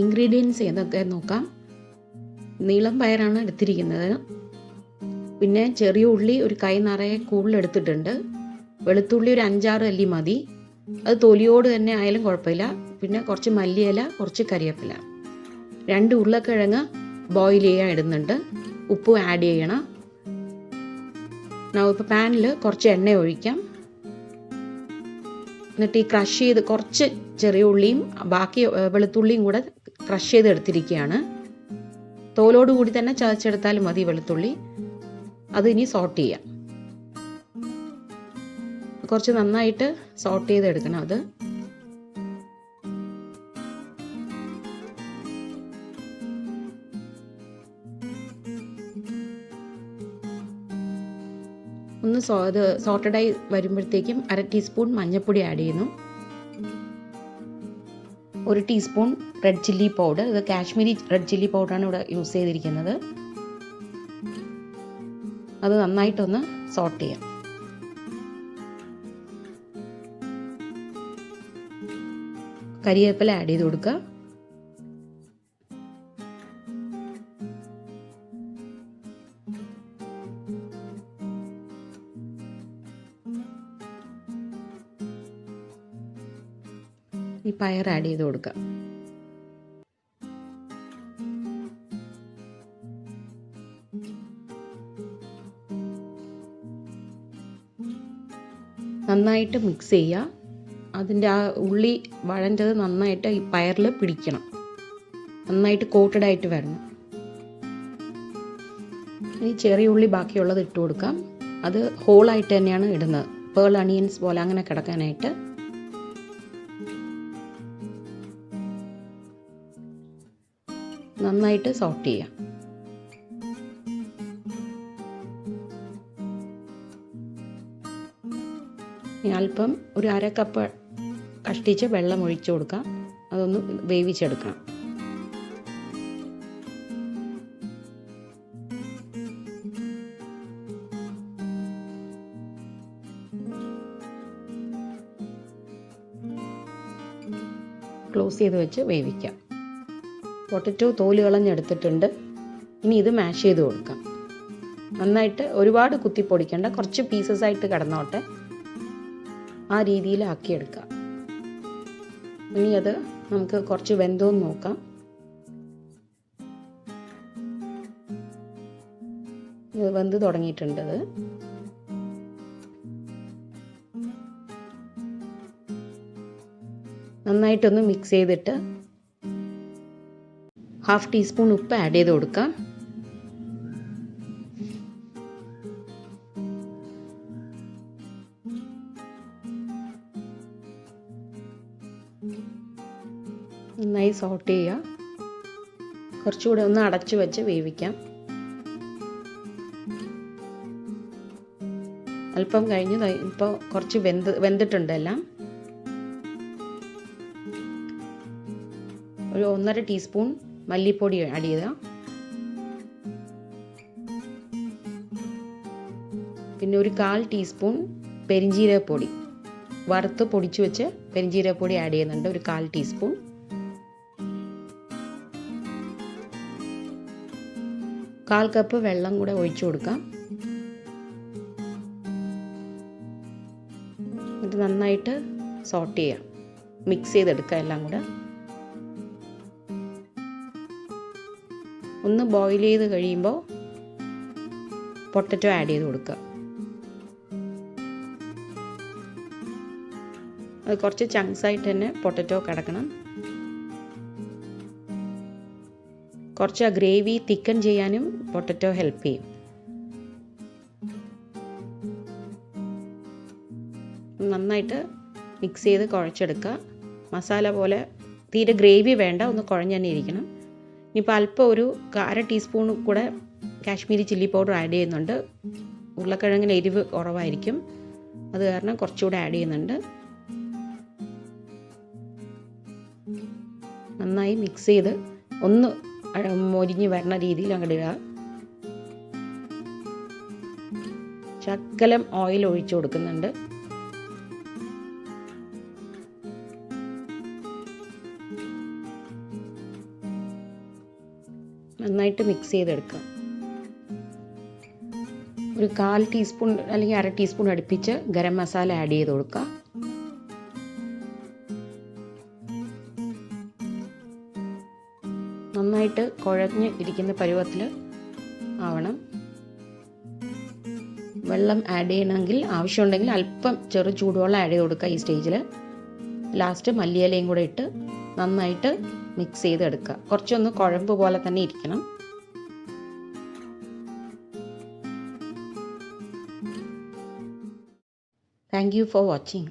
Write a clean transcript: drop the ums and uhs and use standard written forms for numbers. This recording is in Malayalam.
ഇൻഗ്രീഡിയൻസ് ഏതൊക്കെ നോക്കാം. നീളം പയറാണ് എടുത്തിരിക്കുന്നത്. പിന്നെ ചെറിയ ഉള്ളി ഒരു കൈ നിറയെ കൂടുതലെടുത്തിട്ടുണ്ട്. വെളുത്തുള്ളി ഒരു 5-6 അല്ലി മതി. അത് തൊലിയോട് തന്നെ ആയാലും കുഴപ്പമില്ല. പിന്നെ കുറച്ച് മല്ലിയില, കുറച്ച് കരിവേപ്പില. 2 ഉരുളക്കിഴങ്ങ് ബോയിൽ ചെയ്യാൻ ഇടുന്നുണ്ട്. ഉപ്പ് ആഡ് ചെയ്യണം. ഇപ്പോൾ പാനിൽ കുറച്ച് എണ്ണ ഒഴിക്കാം. എന്നിട്ട് ഈ ക്രഷ് ചെയ്ത് കുറച്ച് ചെറിയ ഉള്ളിയും ബാക്കി വെളുത്തുള്ളിയും കൂടെ ക്രഷ് ചെയ്ത് എടുത്തിരിക്കുകയാണ്. തോലോട് കൂടി തന്നെ ചതച്ചെടുത്താലും മതി വെളുത്തുള്ളി. അത് ഇനി സോട്ട് ചെയ്യാം. കുറച്ച് നന്നായിട്ട് സോട്ട് ചെയ്തെടുക്കണം. അത് ഒന്ന് സോട്ടഡായി വരുമ്പോഴത്തേക്കും 1/2 ടീസ്പൂൺ മഞ്ഞൾപ്പൊടി ആഡ് ചെയ്യുന്നു. 1 ടീസ്പൂൺ റെഡ് ചില്ലി പൗഡർ. ഇത് കാശ്മീരി റെഡ് ചില്ലി പൗഡറാണ് ഇവിടെ യൂസ് ചെയ്തിരിക്കുന്നത്. അത് നന്നായിട്ടൊന്ന് സോട്ട് ചെയ്യാം. കരിവേപ്പില ആഡ് ചെയ്ത് കൊടുക്കുക. ഈ പയർ ആഡ് ചെയ്ത് കൊടുക്കുക. നന്നായിട്ട് മിക്സ് ചെയ്യുക. അതിൻ്റെ ആ ഉള്ളി വഴഞ്ഞത് നന്നായിട്ട് ഈ പയറിൽ പിടിക്കണം. നന്നായിട്ട് കോട്ടഡായിട്ട് വരണം. ഈ ചെറിയ ഉള്ളി ബാക്കിയുള്ളത് ഇട്ട് കൊടുക്കാം. അത് ഹോളായിട്ട് തന്നെയാണ് ഇടുന്നത്. പേൾ അണിയൻസ് പോലെ അങ്ങനെ കിടക്കാനായിട്ട്. നന്നായിട്ട് സോട്ട് ചെയ്യാം. അല്പം ഒരു 1/2 കപ്പ് കഷ്ടിച്ച് വെള്ളം ഒഴിച്ചു കൊടുക്കാം. അതൊന്ന് വേവിച്ചെടുക്കണം. ക്ലോസ് ചെയ്ത് വെച്ച് വേവിക്കാം. പൊട്ടറ്റോ തോല് കളഞ്ഞെടുത്തിട്ടുണ്ട്. ഇനി ഇത് മാഷ് ചെയ്ത് കൊടുക്കാം. നന്നായിട്ട് ഒരുപാട് കുത്തി പൊടിക്കേണ്ട, കുറച്ച് പീസസ് ആയിട്ട് കിടന്നോട്ടെ. ആ രീതിയിൽ ആക്കിയെടുക്കാം. ഇനി അത് നമുക്ക് കുറച്ച് വെന്തോന്ന് നോക്കാം. ഇത് വെന്ത് തുടങ്ങിയിട്ടുണ്ട്. നന്നായിട്ടൊന്ന് മിക്സ് ചെയ്തിട്ട് 1/2 ടീസ്പൂൺ ഉപ്പ് ആഡ് ചെയ്ത് കൊടുക്കാം. നന്നായി സോട്ട് ചെയ്യുക. കുറച്ചുകൂടെ ഒന്ന് അടച്ചു വെച്ച് വേവിക്കാം. അല്പം കഴിഞ്ഞ് ഇപ്പോൾ കുറച്ച് വെന്തിട്ടുണ്ട് എല്ലാം. ഒരു 1/2 ടീസ്പൂൺ മല്ലിപ്പൊടി ആഡ് ചെയ്താൽ, പിന്നെ ഒരു 1/4 ടീസ്പൂൺ പെരിഞ്ജീരകപ്പൊടി, വറുത്ത് പൊടിച്ചു വെച്ച് പെരിഞ്ജീരകപ്പൊടി ആഡ് ചെയ്യുന്നുണ്ട്. ഒരു 1/4 ടീസ്പൂൺ. കാൽ കപ്പ് വെള്ളം കൂടെ ഒഴിച്ചു കൊടുക്കാം. എന്നിട്ട് നന്നായിട്ട് സോട്ട് ചെയ്യാം. മിക്സ് ചെയ്തെടുക്കാം എല്ലാം കൂടെ. ഒന്ന് ബോയിൽ ചെയ്ത് കഴിയുമ്പോൾ പൊട്ടറ്റോ ആഡ് ചെയ്ത് കൊടുക്കുക. അത് കുറച്ച് ചങ്ക്സ് ആയിട്ട് തന്നെ പൊട്ടറ്റോ കിടക്കണം. കുറച്ച് ആ ഗ്രേവി തിക്കൻ ചെയ്യാനും പൊട്ടറ്റോ ഹെൽപ്പ് ചെയ്യും. നന്നായിട്ട് മിക്സ് ചെയ്ത് കുഴച്ചെടുക്കുക. മസാല പോലെ തീരെ ഗ്രേവി വേണ്ട, ഒന്ന് കുഴഞ്ഞ് തന്നെ ഇരിക്കണം. ഇനിയിപ്പോൾ അല്പം ഒരു 1/2 ടീസ്പൂൺ കൂടെ കാശ്മീരി ചില്ലി പൗഡർ ആഡ് ചെയ്യുന്നുണ്ട്. ഉരുളക്കിഴങ്ങിന് എരിവ് കുറവായിരിക്കും, അത് കാരണം കുറച്ചുകൂടെ ആഡ് ചെയ്യുന്നുണ്ട്. നന്നായി മിക്സ് ചെയ്ത് ഒന്ന് മൊരിഞ്ഞ് വരണ രീതിയിൽ അങ്ങോട്ട് ഇടുക. ശകലം ഓയിൽ ഒഴിച്ചു കൊടുക്കുന്നുണ്ട്. നന്നായിട്ട് മിക്സ് ചെയ്തെടുക്കുക. ഒരു 1/4 ടീസ്പൂൺ അല്ലെങ്കിൽ 1/2 ടീസ്പൂൺ അടുപ്പിച്ച് ഗരം മസാല ആഡ് ചെയ്ത് കൊടുക്കുക. നന്നായിട്ട് കുഴഞ്ഞ് ഇരിക്കുന്ന പരുവത്തിൽ ആവണം. വെള്ളം ആഡ് ചെയ്യണമെങ്കിൽ ആവശ്യമുണ്ടെങ്കിൽ അല്പം ചെറു ചൂടുവെള്ളം ആഡ് ചെയ്ത് കൊടുക്കുക. ഈ സ്റ്റേജിൽ ലാസ്റ്റ് മല്ലിയിലയും കൂടെ ഇട്ട് നന്നായിട്ട് മിക്സ് ചെയ്തെടുക്കുക. കുറച്ചൊന്ന് കുഴമ്പ് പോലെ തന്നെ ഇരിക്കണം. Thank you for watching.